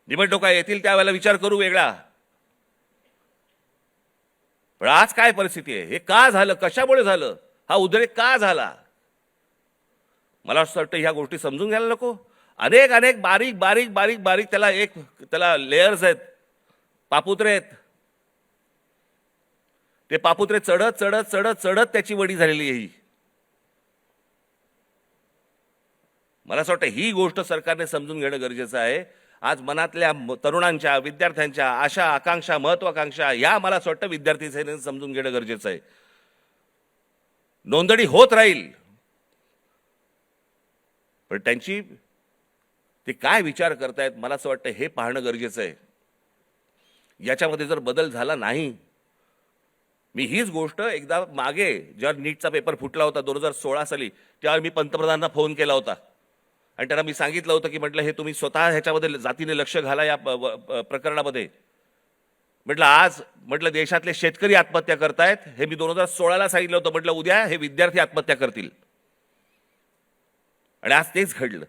निवडणुका येतील त्यावेळेला विचार करू वेगळा. पण आज काय परिस्थिती आहे, हे का झालं, कशामुळे झालं, हा उद्रेक का झाला, मला असं वाटतं ह्या गोष्टी समजून घ्यायला नको. अनेक अनेक बारीक बारीक बारीक बारीक त्याला लेयर्स आहेत, पापुत्रे आहेत. ते पापुत्रे चढत चढत चढत चढत त्याची वडी झालेली आहे. मला असं वाटतं ही गोष्ट सरकारने समजून घेणं गरजेचं आहे. आज मनातल्या तरुणांच्या, विद्यार्थ्यांच्या आशा आकांक्षा, महत्वाकांक्षा या मला असं वाटतं विद्यार्थी सेनेने समजून घेणं गरजेचं आहे. नोंदणी होत राहील, पण त्यांची ते काय विचार करतायत मला असं वाटतं हे पाहणं गरजेचं आहे. याच्यामध्ये जर बदल झाला नाही, मी हीच गोष्ट एकदा मागे जेव्हा नीटचा पेपर फुटला होता 2016 साली, तेव्हा मी पंतप्रधानांना फोन केला होता आणि त्यांना मी सांगितलं होतं की म्हटलं हे तुम्ही स्वतः ह्याच्यामध्ये जातीने लक्ष घाला या प्रकरणामध्ये. म्हटलं आज म्हटलं देशातले शेतकरी आत्महत्या करतायत, हे मी 2016ला सांगितलं होतं. म्हटलं उद्या हे विद्यार्थी आत्महत्या करतील, आणि आज तेच घडलं.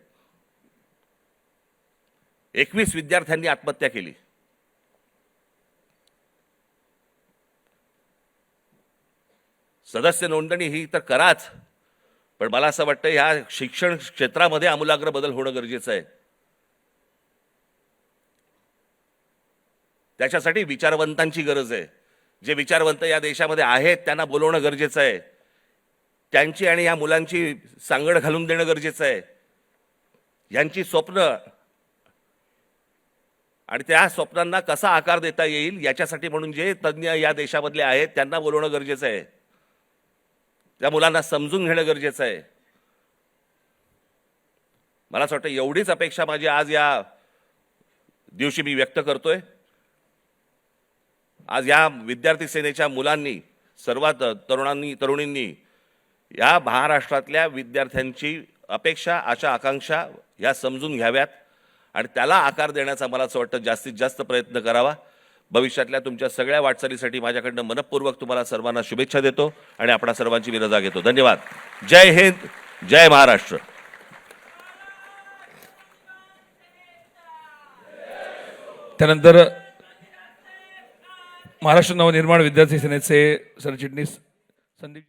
21 विद्यार्थ्यांनी आत्महत्या केली. सदस्य नोंदणी ही तर कराच, पण मला असं वाटतं ह्या शिक्षण क्षेत्रामध्ये आमूलाग्र बदल होणं गरजेचं आहे. त्याच्यासाठी विचारवंतांची गरज आहे. जे विचारवंत या देशामध्ये आहेत त्यांना बोलवणं गरजेचं आहे. त्यांची आणि या मुलांची सांगड घालून देणं गरजेचं आहे. यांची स्वप्न आणि त्या स्वप्नांना कसा आकार देता येईल याच्यासाठी म्हणून जे तज्ज्ञ या देशामधले आहेत त्यांना बोलवणं गरजेचं आहे. त्या मुलांना समजून घेणं गरजेचं आहे. मला असं वाटतं एवढीच अपेक्षा माझी आज या दिवशी मी व्यक्त करतोय. आज या विद्यार्थी सेनेच्या मुलांनी, सर्वात तरुणींनी या महाराष्ट्रातल्या विद्यार्थ्यांची अपेक्षा, आशा, आकांक्षा या समजून घ्याव्यात आणि त्याला आकार देण्याचा मला असं वाटतं जास्तीत जास्त प्रयत्न करावा. भविष्यातल्या तुमच्या सगळ्या वाटचालीसाठी माझ्याकडनं मनपूर्वक तुम्हाला सर्वांना शुभेच्छा देतो आणि आपणा सर्वांची मी रजा घेतो. धन्यवाद. जय हिंद, जय महाराष्ट्र. त्यानंतर महाराष्ट्र नवनिर्माण विद्यार्थी सेनेचे सरचिटणीस संदीप